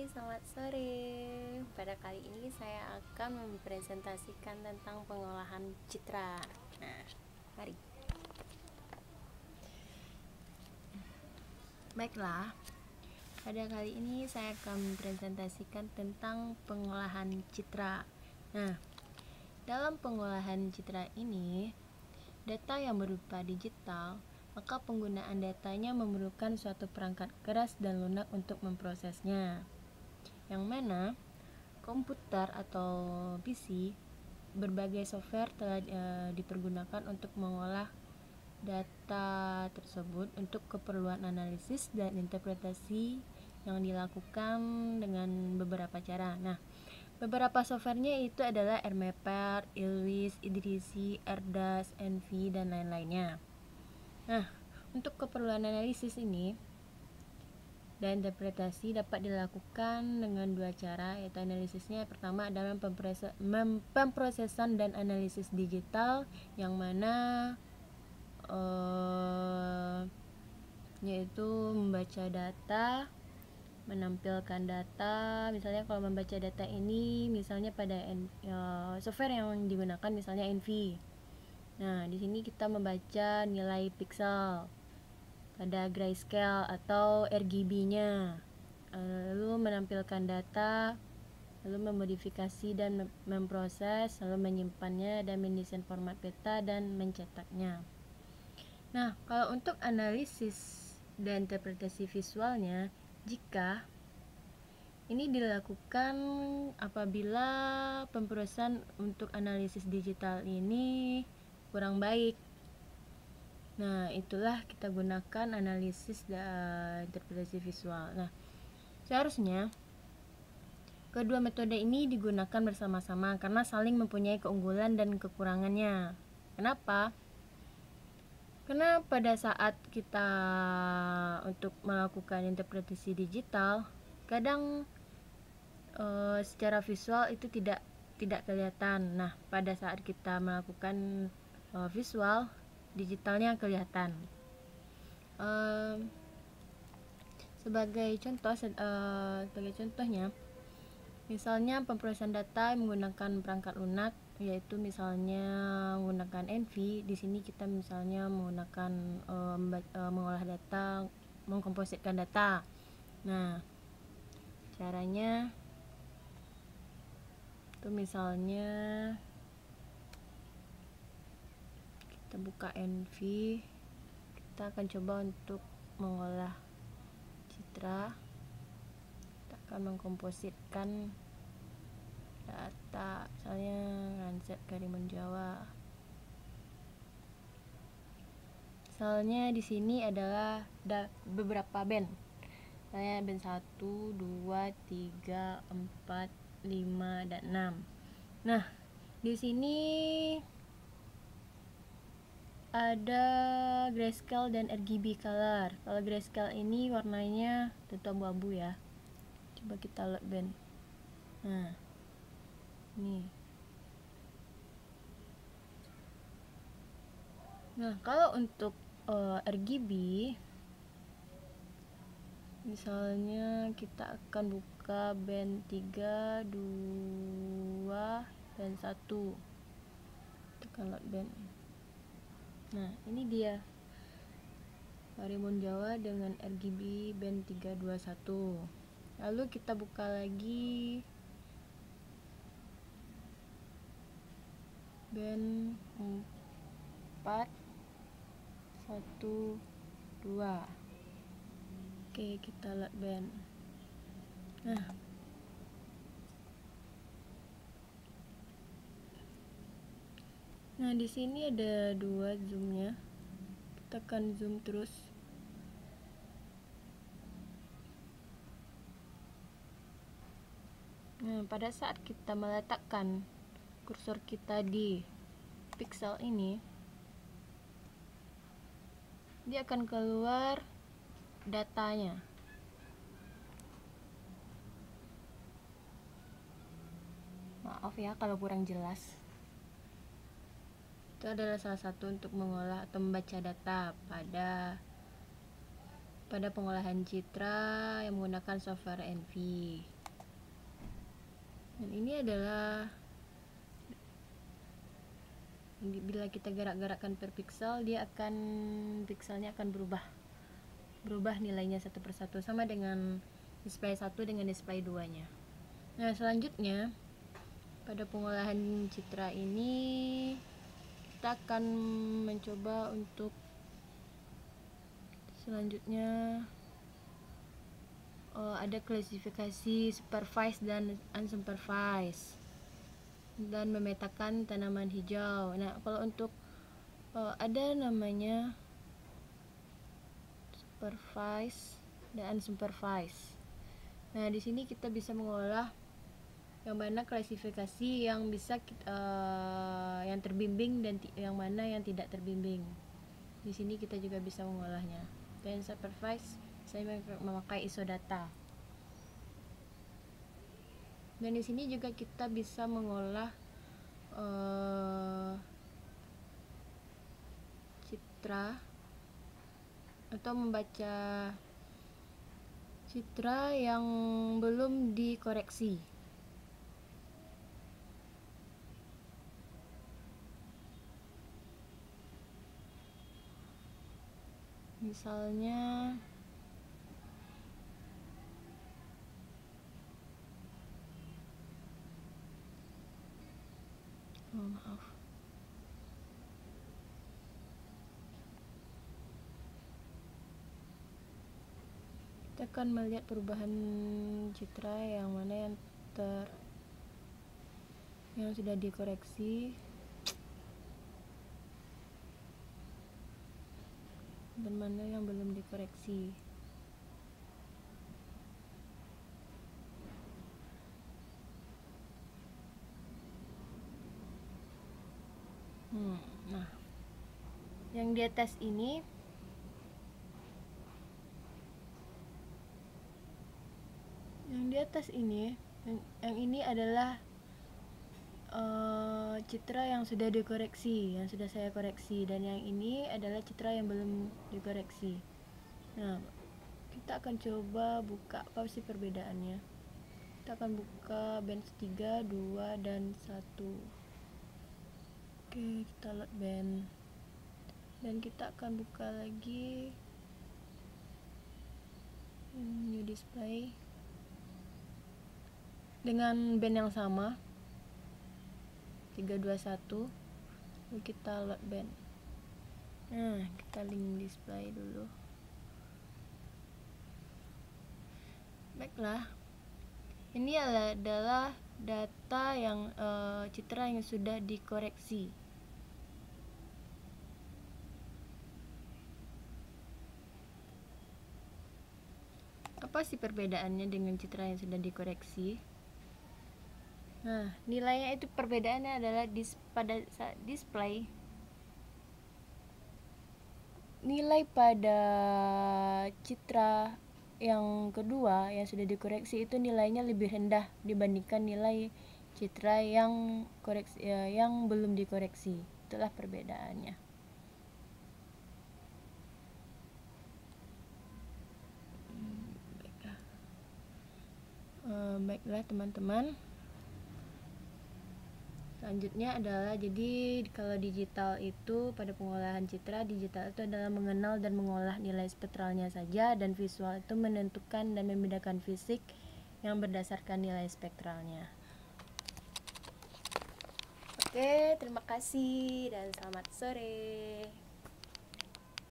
selamat sore. Pada kali ini saya akan mempresentasikan tentang pengolahan citra. Nah, mari. Baiklah, pada kali ini saya akan mempresentasikan tentang pengolahan citra. Nah, dalam pengolahan citra ini, data yang berupa digital, maka penggunaan datanya memerlukan suatu perangkat keras dan lunak untuk memprosesnya. Yang mana komputer atau PC, berbagai software telah dipergunakan untuk mengolah data tersebut untuk keperluan analisis dan interpretasi yang dilakukan dengan beberapa cara. Nah, beberapa softwarenya itu adalah RMapper, ILWIS, Idrisi, Erdas, Envy, dan lain-lainnya. Nah, untuk keperluan analisis ini dan interpretasi dapat dilakukan dengan dua cara, yaitu analisisnya pertama adalah pemrosesan dan analisis digital, yang mana yaitu membaca data, menampilkan data. Misalnya kalau membaca data ini misalnya pada software yang digunakan misalnya Envy. Nah, di sini kita membaca nilai pixel pada grayscale atau RGB-nya, lalu menampilkan data, lalu memodifikasi dan memproses, lalu menyimpannya dan mendesain format peta dan mencetaknya. Nah, kalau untuk analisis dan interpretasi visualnya, jika ini dilakukan apabila pemrosesan untuk analisis digital ini kurang baik. Nah, itulah kita gunakan analisis dan interpretasi visual. Nah, seharusnya kedua metode ini digunakan bersama-sama karena saling mempunyai keunggulan dan kekurangannya. Kenapa? Karena pada saat kita untuk melakukan interpretasi digital, kadang secara visual itu tidak kelihatan. Nah, pada saat kita melakukan visual, digitalnya kelihatan. Sebagai contohnya, misalnya pemrosesan data menggunakan perangkat lunak, yaitu misalnya menggunakan Envy. Di sini kita misalnya menggunakan mengolah data, mengkompositkan data. Nah, caranya itu misalnya kita buka Envy, kita akan coba untuk mengolah citra. Kita akan mengkompositkan data, misalnya Ranset Karimun Jawa. Misalnya di sini adalah beberapa band. Misalnya band 1, 2, 3, 4, 5, dan 6. Nah, di sini ada grayscale dan RGB color. Kalau grayscale ini warnanya tentu abu-abu ya. Coba kita load band. Nah, ini. Nah, kalau untuk RGB, misalnya kita akan buka band 3, 2, dan 1. Tekan load band. Nah, ini dia Karimun Jawa dengan RGB band 321. Lalu kita buka lagi band 4, 1, 2. Oke, kita load band. Nah, di sini ada dua zoomnya. Kita akan zoom terus. Nah, pada saat kita meletakkan kursor kita di pixel ini, dia akan keluar datanya. Maaf ya kalau kurang jelas. Itu adalah salah satu untuk mengolah atau membaca data pada pengolahan citra yang menggunakan software Envy. Dan ini adalah bila kita gerak-gerakkan per pixel, pikselnya akan berubah nilainya satu persatu, sama dengan display 1 dengan display 2 nya. Nah, selanjutnya pada pengolahan citra ini kita akan mencoba untuk selanjutnya ada klasifikasi supervised dan unsupervised dan memetakan tanaman hijau. Nah, kalau untuk ada namanya supervised dan unsupervised. Nah, di sini kita bisa mengolah yang mana klasifikasi yang bisa yang terbimbing dan yang mana yang tidak terbimbing. Di sini kita juga bisa mengolahnya. Dan supervised saya memakai isodata. Dan di sini juga kita bisa mengolah citra atau membaca citra yang belum dikoreksi. Misalnya maaf. Kita akan melihat perubahan citra yang mana yang sudah dikoreksi dan mana yang belum dikoreksi. Nah, yang di atas ini yang ini adalah citra yang sudah dikoreksi, yang sudah saya koreksi, dan yang ini adalah citra yang belum dikoreksi. Nah, kita akan coba buka apa sih perbedaannya. Kita akan buka band 3, 2, dan 1. Oke, kita load band. Dan kita akan buka lagi new display dengan band yang sama 321. Lalu kita load band. Nah, kita link display dulu. Baiklah, ini adalah data yang citra yang sudah dikoreksi. Apa sih perbedaannya dengan citra yang sudah dikoreksi? Nah, nilainya itu perbedaannya adalah pada saat display, nilai pada citra yang kedua yang sudah dikoreksi itu nilainya lebih rendah dibandingkan nilai citra yang yang belum dikoreksi. Itulah perbedaannya. Baiklah teman-teman. Selanjutnya adalah, jadi kalau digital itu pada pengolahan citra digital itu adalah mengenal dan mengolah nilai spektralnya saja, dan visual itu menentukan dan membedakan fisik yang berdasarkan nilai spektralnya. Oke, terima kasih dan selamat sore.